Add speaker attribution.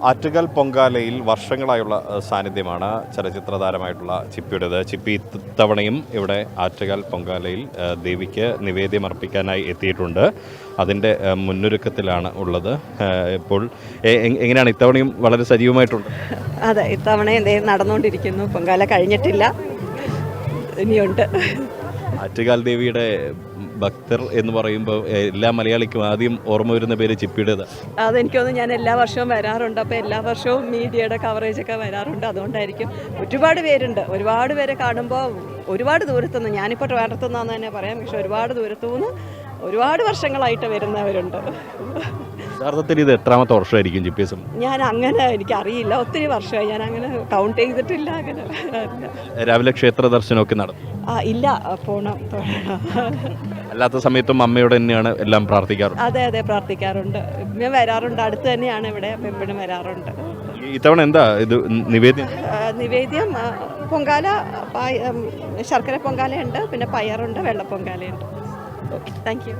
Speaker 1: ആറ്റുകാൽ പൊങ്കാലയിൽ വർഷങ്ങളായുള്ള സാന്നിധ്യമാണ് ചലച്ചിത്ര താരമായിട്ടുള്ള ചിപ്പിയുടേത്. ചിപ്പി ഇത്തവണയും ഇവിടെ ആറ്റുകാൽ പൊങ്കാലയിൽ ദേവിക്ക് നിവേദ്യം അർപ്പിക്കാനായി എത്തിയിട്ടുണ്ട്. അതിൻ്റെ മുന്നൊരുക്കത്തിലാണ് ഉള്ളത്. ഇപ്പോൾ എങ്ങനെയാണ് ഇത്തവണയും വളരെ സജീവമായിട്ടുണ്ട്?
Speaker 2: അതെ, ഇത്തവണയും നടന്നുകൊണ്ടിരിക്കുന്നു. പൊങ്കാല കഴിഞ്ഞിട്ടില്ല, ഇനിയുണ്ട്.
Speaker 1: ആറ്റുകാൽ ദേവിയുടെ ഭക്തർ എന്ന് പറയുമ്പോൾ എല്ലാ മലയാളിക്കും ആദ്യം ഓർമ്മ വരുന്ന പേര് ചിപ്പിയുടേത്.
Speaker 2: അതെനിക്ക് തോന്നുന്നു. ഞാൻ എല്ലാ വർഷവും വരാറുണ്ട്. അപ്പോൾ എല്ലാ വർഷവും മീഡിയയുടെ കവറേജൊക്കെ വരാറുണ്ട്. അതുകൊണ്ടായിരിക്കും. ഒരുപാട് പേരുണ്ട്. ഒരുപാട് പേരെ കാണുമ്പോൾ ഒരുപാട് ദൂരത്തുനിന്ന്, ഞാനിപ്പോൾ ട്രിവാൻഡ്രത്തുനിന്നാന്ന് തന്നെ പറയാം, പക്ഷെ ഒരുപാട് ദൂരത്തുനിന്ന് ഒരുപാട് വർഷങ്ങളായിട്ട് വരുന്നവരുണ്ട്.
Speaker 1: യഥാർത്ഥത്തിൽ ഇത് എത്രാമത്തെ വർഷമായിരിക്കും ചിപ്പീസം?
Speaker 2: ഞാൻ അങ്ങനെ എനിക്കറിയില്ല, ഒത്തിരി വർഷമായി. ഞാൻ അങ്ങനെ കൗണ്ട് ചെയ്തിട്ടില്ല. അങ്ങനെ
Speaker 1: രാവിലെ ക്ഷേത്ര ദർശനമൊക്കെ നടത്തും?
Speaker 2: ഇല്ല, പോണം.
Speaker 1: അല്ലാത്ത സമയത്തും അമ്മയോട് തന്നെയാണ് എല്ലാം പ്രാർത്ഥിക്കാറുണ്ട്?
Speaker 2: അതെ അതെ, പ്രാർത്ഥിക്കാറുണ്ട്. ഞാൻ വരാറുണ്ട്. അടുത്ത് തന്നെയാണ് ഇവിടെ, എപ്പോഴും വരാറുണ്ട്.
Speaker 1: ഇത്തവണ എന്താ ഇത് നിവേദ്യം?
Speaker 2: നിവേദ്യം പൊങ്കാല, ശർക്കര പൊങ്കാലയുണ്ട്, പിന്നെ പയറുണ്ട്, വെള്ളപ്പൊങ്കാലയുണ്ട്. Okay, thank U.